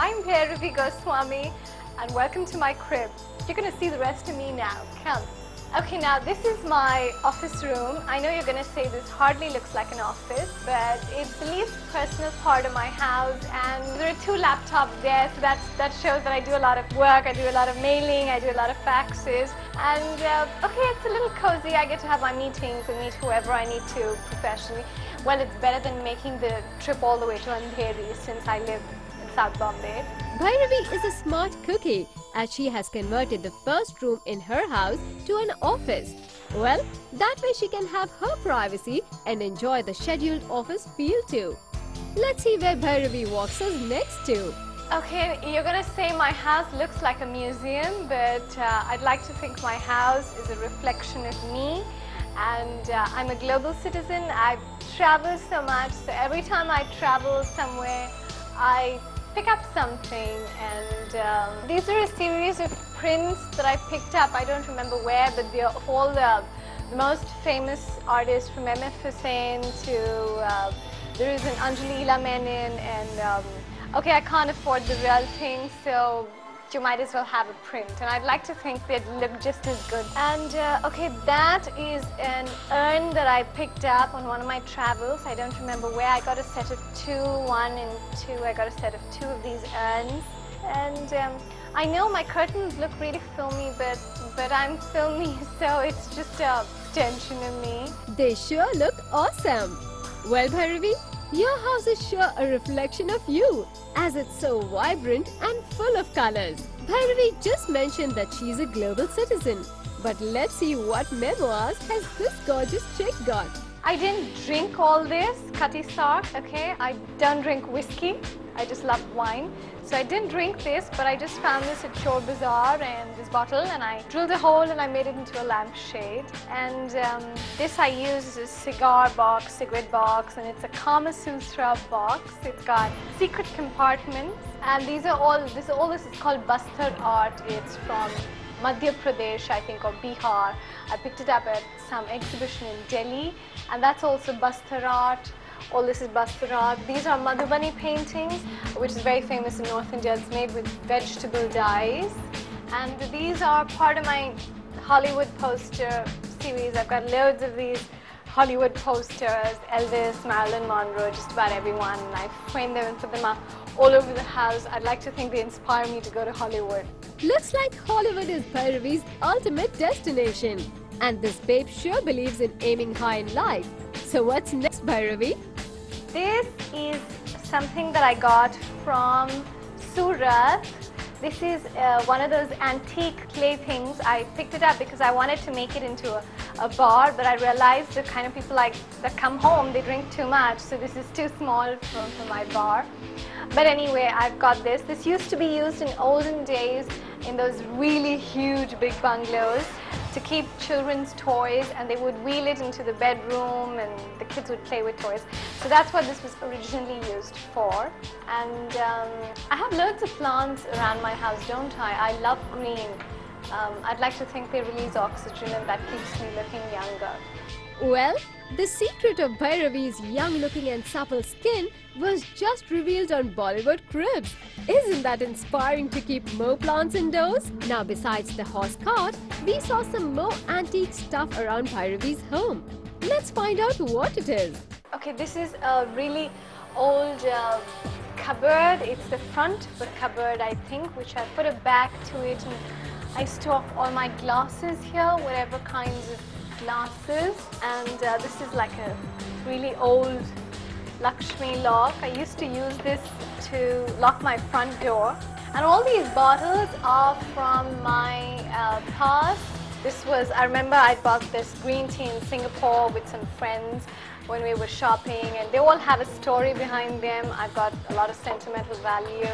I'm Bhairavi Goswami and welcome to my crib. You're going to see the rest of me now. Come. Okay, now this is my office room. I know you're going to say this hardly looks like an office, but it's the least personal part of my house, and there are 2 laptops there, so that shows that I do a lot of work, I do a lot of mailing, I do a lot of faxes, and okay, it's a little cozy. I get to have my meetings and meet whoever I need to professionally. Well, it's better than making the trip all the way to Andheri since I live in South Bombay. Bhairavi is a smart cookie, as she has converted the first room in her house to an office. Well, that way she can have her privacy and enjoy the scheduled office feel too. Let's see where Bhairavi walks us next to. Okay, you're going to say my house looks like a museum, but I'd like to think my house is a reflection of me. And I'm a global citizen. I travel so much, so every time I travel somewhere, I pick up something, and these are a series of prints that I picked up. I don't remember where, but they're all the most famous artists, from M.F. Hussain to there is an Anjali Menon, and okay, I can't afford the real thing, so you might as well have a print, and I'd like to think they'd look just as good. And okay, that is an urn that I picked up on one of my travels. I don't remember where. I got a set of 2, 1 and 2. I got a set of 2 of these urns, and I know my curtains look really filmy, but I'm filmy, so it's just a extension of me. They sure look awesome. Well, Bhairavi, your house is sure a reflection of you, as it's so vibrant and full of colors. Bhairavi just mentioned that she's a global citizen, but let's see what memoirs has this gorgeous chick got. I didn't drink all this cutty sark, okay? I don't drink whiskey. I just love wine. So I didn't drink this, but I just found this at Chor Bazaar, and this bottle, and I drilled a hole and I made it into a lampshade. And this I use is a cigar box, cigarette box, and it's a Kama Sutra box. It's got secret compartments, and this is called Bastar art. It's from Madhya Pradesh, I think, or Bihar. I picked it up at some exhibition in Delhi, and that's also Bastar art. All this is Bastar art. These are Madhubani paintings, which is very famous in North India. It's made with vegetable dyes, and these are part of my Hollywood poster series. I've got loads of these Hollywood posters, Elvis, Marilyn Monroe, just about everyone, and I frame them and put them up all over the house. I'd like to think they inspire me to go to Hollywood. Looks like Hollywood is Bhairavi's ultimate destination, and this babe sure believes in aiming high in life. So what's next, Bhairavi? This is something that I got from Surat. This is one of those antique clay things. I picked it up because I wanted to make it into a bar, but I realized the kind of people that come home, they drink too much, so this is too small for my bar. But anyway, I've got this. This used to be used in olden days in those really huge big bungalows to keep children's toys, and they would wheel it into the bedroom and the kids would play with toys. So that's what this was originally used for. And I have loads of plants around my house, don't I? I love green. I'd like to think they release oxygen, and that keeps me looking younger. Well, the secret of Bhairavi's young-looking and supple skin was just revealed on Bollywood Cribs. Isn't that inspiring to keep more plants indoors? Now, besides the horse cart, we saw some more antique stuff around Bhairavi's home. Let's find out what it is. Okay, this is a really old cupboard. It's the front of a cupboard, I think, which I put a back to it, and I store all my glasses here, whatever kinds of glasses. And this is like a really old Lakshmi lock. I used to use this to lock my front door. And all these bottles are from my past. I remember I bought this green tea in Singapore with some friends when we were shopping, and they all have a story behind them. I've got a lot of sentimental value.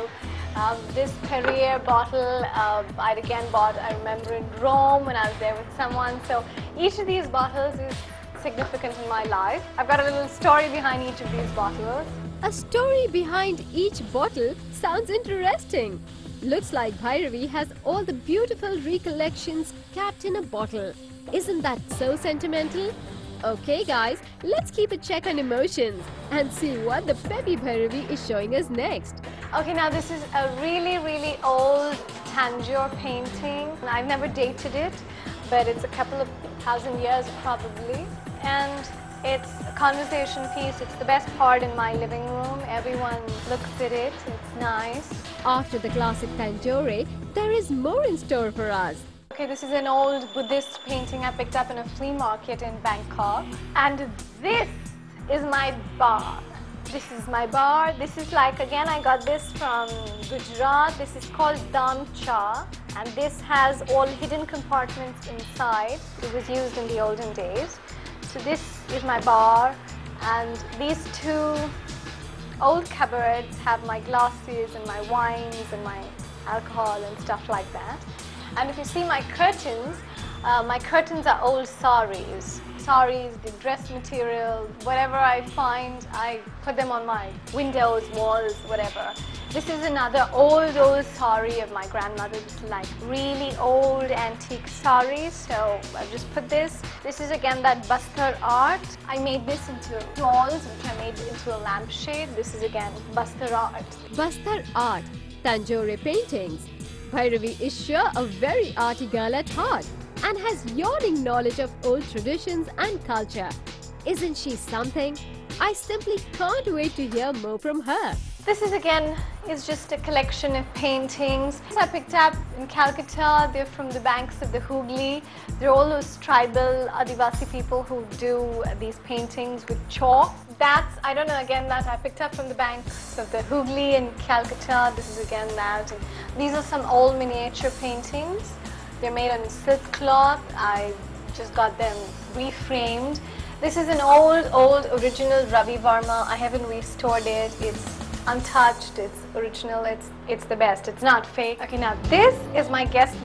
This Perrier bottle I'd again bought, I remember, in Rome when I was there with someone. So each of these bottles is significant in my life. I've got a little story behind each of these bottles. A story behind each bottle sounds interesting. Looks like Bhairavi has all the beautiful recollections capped in a bottle. Isn't that so sentimental? Okay guys, let's keep a check on emotions and see what the peppy Bhairavi is showing us next. Okay, now this is a really old Tanjore painting. I've never dated it, but it's a couple of thousand years probably. And it's a conversation piece. It's the best part in my living room. Everyone looks at it. It's nice. After the classic Tanjore, there is more in store for us. Okay, this is an old Buddhist painting I picked up in a flea market in Bangkok. And this is my bar. This is my bar. This is like, again, I got this from Gujarat. This is called Dam Cha. And this has all hidden compartments inside. It was used in the olden days. So this is my bar. And these two old cupboards have my glasses and my wines and my alcohol and stuff like that. And if you see my curtains are old saris. Saris, the dress material, whatever I find, I put them on my windows, walls, whatever. This is another old sari of my grandmother's, like really old antique saris. So I've just put this. This is again that Bastar art. I made this into dolls, which I made into a lampshade. This is again Bastar art. Bastar art, Tanjore paintings. Bhairavi is sure a very arty girl at heart and has yawning knowledge of old traditions and culture. Isn't she something? I simply can't wait to hear more from her. This is again just a collection of paintings I picked up in Calcutta. They're from the banks of the Hooghly. They're all those tribal Adivasi people who do these paintings with chalk. That's, I don't know, again, that I picked up from the banks of the Hooghly in Calcutta. This is again that. And these are some old miniature paintings. They're made on silk cloth. I just got them reframed. This is an old original Ravi Varma. I haven't restored it. It's untouched, it's original, it's the best. It's not fake. Okay, now this is my guest